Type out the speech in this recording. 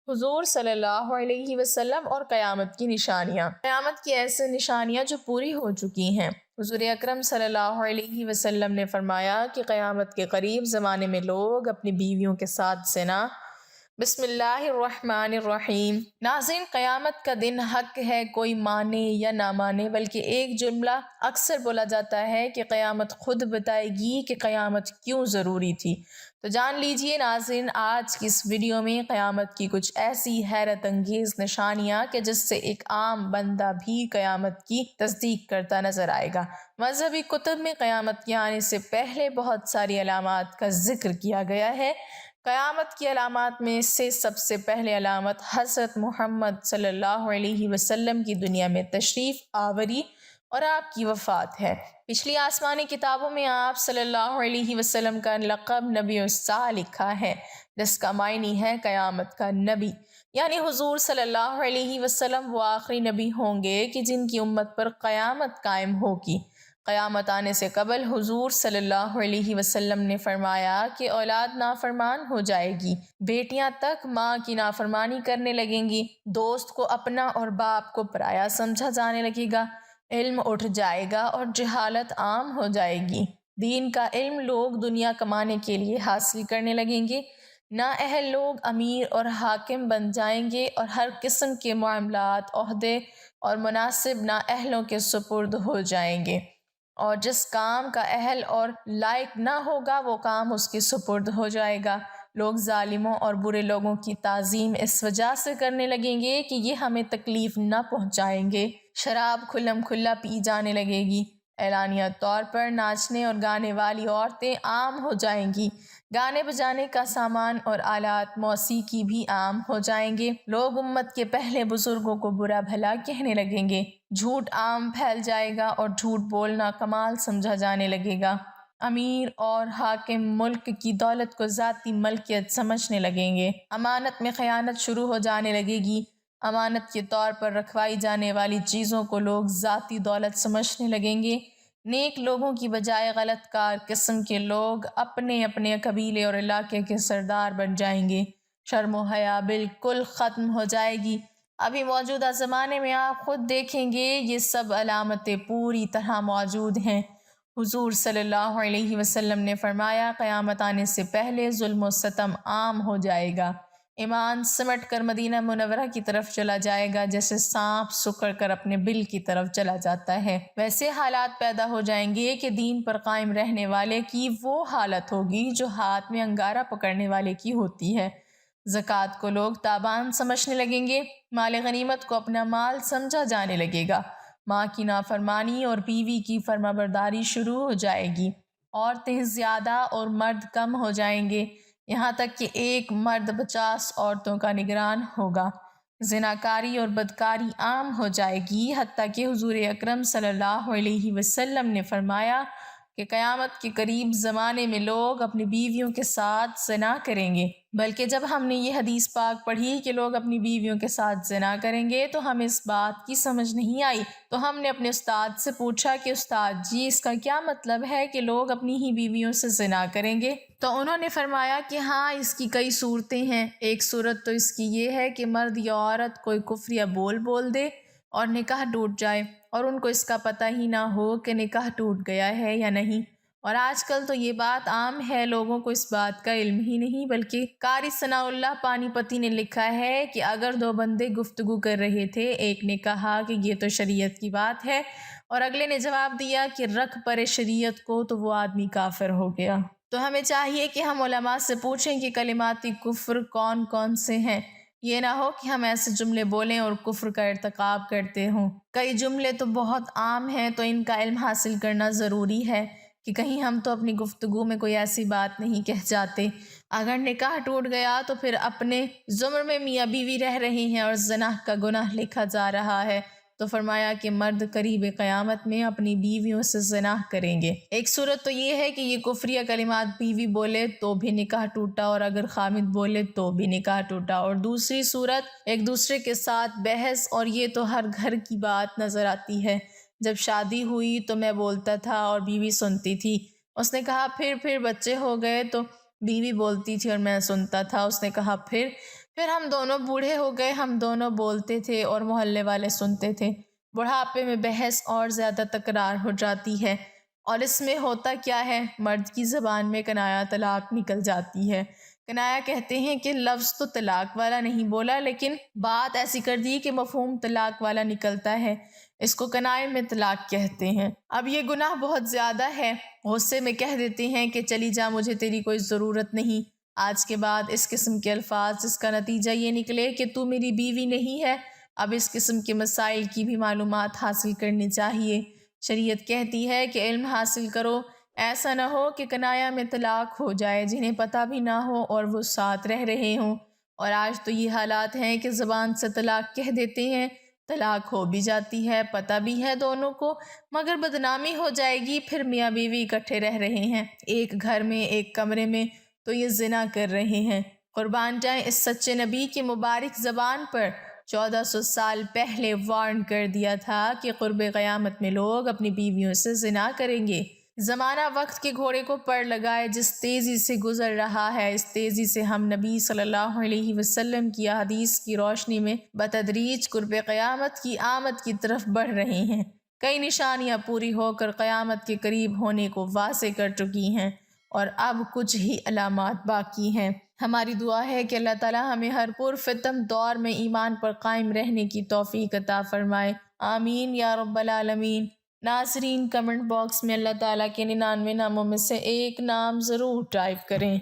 حضور صلی اللہ علیہ وسلم اور قیامت کی نشانیاں۔ قیامت کی ایسے نشانیاں جو پوری ہو چکی ہیں۔ حضور اکرم صلی اللہ علیہ وسلم نے فرمایا کہ قیامت کے قریب زمانے میں لوگ اپنی بیویوں کے ساتھ زنا۔ بسم اللہ الرحمن الرحیم۔ ناظرین، قیامت کا دن حق ہے، کوئی مانے یا نہ مانے، بلکہ ایک جملہ اکثر بولا جاتا ہے کہ قیامت خود بتائے گی کہ قیامت کیوں ضروری تھی۔ تو جان لیجئے ناظرین، آج کی اس ویڈیو میں قیامت کی کچھ ایسی حیرت انگیز نشانیاں کہ جس سے ایک عام بندہ بھی قیامت کی تصدیق کرتا نظر آئے گا۔ مذہبی کتب میں قیامت کے آنے سے پہلے بہت ساری علامات کا ذکر کیا گیا ہے۔ قیامت کی علامات میں سے سب سے پہلے علامت حضرت محمد صلی اللہ علیہ وسلم کی دنیا میں تشریف آوری اور آپ کی وفات ہے۔ پچھلی آسمانی کتابوں میں آپ صلی اللہ علیہ وسلم کا لقب نبی الساعہ لکھا ہے، جس کا معنی ہے قیامت کا نبی، یعنی حضور صلی اللہ علیہ وسلم وہ آخری نبی ہوں گے کہ جن کی امت پر قیامت قائم ہوگی۔ قیامت آنے سے قبل حضور صلی اللہ علیہ وسلم نے فرمایا کہ اولاد نافرمان ہو جائے گی، بیٹیاں تک ماں کی نافرمانی کرنے لگیں گی، دوست کو اپنا اور باپ کو پرایا سمجھا جانے لگے گا، علم اٹھ جائے گا اور جہالت عام ہو جائے گی، دین کا علم لوگ دنیا کمانے کے لیے حاصل کرنے لگیں گے، نااہل لوگ امیر اور حاکم بن جائیں گے اور ہر قسم کے معاملات، عہدے اور مناصب نااہلوں کے سپرد ہو جائیں گے، اور جس کام کا اہل اور لائق نہ ہوگا وہ کام اس کے سپرد ہو جائے گا۔ لوگ ظالموں اور برے لوگوں کی تعظیم اس وجہ سے کرنے لگیں گے کہ یہ ہمیں تکلیف نہ پہنچائیں گے۔ شراب کھلم کھلا پی جانے لگے گی، اعلانیہ طور پر ناچنے اور گانے والی عورتیں عام ہو جائیں گی، گانے بجانے کا سامان اور آلات موسیقی بھی عام ہو جائیں گے، لوگ امت کے پہلے بزرگوں کو برا بھلا کہنے لگیں گے، جھوٹ عام پھیل جائے گا اور جھوٹ بولنا کمال سمجھا جانے لگے گا، امیر اور حاکم ملک کی دولت کو ذاتی ملکیت سمجھنے لگیں گے، امانت میں خیانت شروع ہو جانے لگے گی، امانت کے طور پر رکھوائی جانے والی چیزوں کو لوگ ذاتی دولت سمجھنے لگیں گے، نیک لوگوں کی بجائے غلط کار قسم کے لوگ اپنے اپنے قبیلے اور علاقے کے سردار بن جائیں گے، شرم و حیا بالکل ختم ہو جائے گی۔ ابھی موجودہ زمانے میں آپ خود دیکھیں گے یہ سب علامتیں پوری طرح موجود ہیں۔ حضور صلی اللہ علیہ وسلم نے فرمایا قیامت آنے سے پہلے ظلم و ستم عام ہو جائے گا، ایمان سمٹ کر مدینہ منورہ کی طرف چلا جائے گا جیسے سانپ سکڑ کر اپنے بل کی طرف چلا جاتا ہے، ویسے حالات پیدا ہو جائیں گے کہ دین پر قائم رہنے والے کی وہ حالت ہوگی جو ہاتھ میں انگارہ پکڑنے والے کی ہوتی ہے، زکوٰۃ کو لوگ تاوان سمجھنے لگیں گے، مال غنیمت کو اپنا مال سمجھا جانے لگے گا، ماں کی نافرمانی اور بیوی کی فرما برداری شروع ہو جائے گی، عورتیں زیادہ اور مرد کم ہو جائیں گے، یہاں تک کہ ایک مرد 50 عورتوں کا نگران ہوگا، زناکاری اور بدکاری عام ہو جائے گی، حتیٰ کہ حضور اکرم صلی اللہ علیہ وسلم نے فرمایا کہ قیامت کے قریب زمانے میں لوگ اپنی بیویوں کے ساتھ زنا کریں گے، بلکہ جب ہم نے یہ حدیث پاک پڑھی کہ لوگ اپنی بیویوں کے ساتھ زنا کریں گے تو ہمیں اس بات کی سمجھ نہیں آئی، تو ہم نے اپنے استاد سے پوچھا کہ استاد جی اس کا کیا مطلب ہے کہ لوگ اپنی ہی بیویوں سے زنا کریں گے؟ تو انہوں نے فرمایا کہ ہاں اس کی کئی صورتیں ہیں، ایک صورت تو اس کی یہ ہے کہ مرد یا عورت کوئی کفر یا بول دے اور نکاح ٹوٹ جائے اور ان کو اس کا پتہ ہی نہ ہو کہ نکاح ٹوٹ گیا ہے یا نہیں، اور آج کل تو یہ بات عام ہے، لوگوں کو اس بات کا علم ہی نہیں، بلکہ قاری ثناء اللہ پانی پتی نے لکھا ہے کہ اگر دو بندے گفتگو کر رہے تھے، ایک نے کہا کہ یہ تو شریعت کی بات ہے اور اگلے نے جواب دیا کہ رکھ پرے شریعت کو، تو وہ آدمی کافر ہو گیا۔ تو ہمیں چاہیے کہ ہم علماء سے پوچھیں کہ کلمات کفر کون کون سے ہیں، یہ نہ ہو کہ ہم ایسے جملے بولیں اور کفر کا ارتکاب کرتے ہوں۔ کئی جملے تو بہت عام ہیں تو ان کا علم حاصل کرنا ضروری ہے کہ کہیں ہم تو اپنی گفتگو میں کوئی ایسی بات نہیں کہہ جاتے۔ اگر نکاح ٹوٹ گیا تو پھر اپنے زمر میں میاں بیوی رہ رہے ہیں اور زنا کا گناہ لکھا جا رہا ہے، تو فرمایا کہ مرد قریب قیامت میں اپنی بیویوں سے زنا کریں گے۔ ایک صورت تو یہ ہے کہ یہ کفریہ کلمات بیوی بولے تو بھی نکاح ٹوٹا اور اگر خامد بولے تو بھی نکاح ٹوٹا، اور دوسری صورت ایک دوسرے کے ساتھ بحث، اور یہ تو ہر گھر کی بات نظر آتی ہے، جب شادی ہوئی تو میں بولتا تھا اور بیوی سنتی تھی، اس نے کہا پھر بچے ہو گئے تو بیوی بولتی تھی اور میں سنتا تھا، اس نے کہا پھر پھر ہم دونوں بوڑھے ہو گئے، ہم دونوں بولتے تھے اور محلے والے سنتے تھے۔ بڑھاپے میں بحث اور زیادہ تکرار ہو جاتی ہے، اور اس میں ہوتا کیا ہے، مرد کی زبان میں کنایہ طلاق نکل جاتی ہے۔ کنایہ کہتے ہیں کہ لفظ تو طلاق والا نہیں بولا، لیکن بات ایسی کر دی کہ مفہوم طلاق والا نکلتا ہے، اس کو کنایہ میں طلاق کہتے ہیں۔ اب یہ گناہ بہت زیادہ ہے، غصے میں کہہ دیتے ہیں کہ چلی جا، مجھے تیری کوئی ضرورت نہیں۔ آج کے بعد اس قسم کے الفاظ جس کا نتیجہ یہ نکلے کہ تو میری بیوی نہیں ہے، اب اس قسم کے مسائل کی بھی معلومات حاصل کرنی چاہیے۔ شریعت کہتی ہے کہ علم حاصل کرو، ایسا نہ ہو کہ کنایہ میں طلاق ہو جائے، جنہیں پتہ بھی نہ ہو اور وہ ساتھ رہ رہے ہوں۔ اور آج تو یہ حالات ہیں کہ زبان سے طلاق کہہ دیتے ہیں، طلاق ہو بھی جاتی ہے، پتہ بھی ہے دونوں کو، مگر بدنامی ہو جائے گی، پھر میاں بیوی اکٹھے رہ رہے ہیں ایک گھر میں، ایک کمرے میں، تو یہ زنا کر رہے ہیں۔ قربان جائیں اس سچے نبی کی مبارک زبان پر، 1400 سال پہلے وارن کر دیا تھا کہ قرب قیامت میں لوگ اپنی بیویوں سے زنا کریں گے۔ زمانہ وقت کے گھوڑے کو پڑ لگائے، جس تیزی سے گزر رہا ہے، اس تیزی سے ہم نبی صلی اللہ علیہ وسلم کی حدیث کی روشنی میں بتدریج قرب قیامت کی آمد کی طرف بڑھ رہے ہیں۔ کئی نشانیاں پوری ہو کر قیامت کے قریب ہونے کو واضح کر چکی ہیں، اور اب کچھ ہی علامات باقی ہیں۔ ہماری دعا ہے کہ اللہ تعالی ہمیں ہر پرفتن دور میں ایمان پر قائم رہنے کی توفیق عطا فرمائے، آمین یا رب العالمین۔ ناظرین، کمنٹ باکس میں اللہ تعالیٰ کے 99 ناموں میں سے ایک نام ضرور ٹائپ کریں۔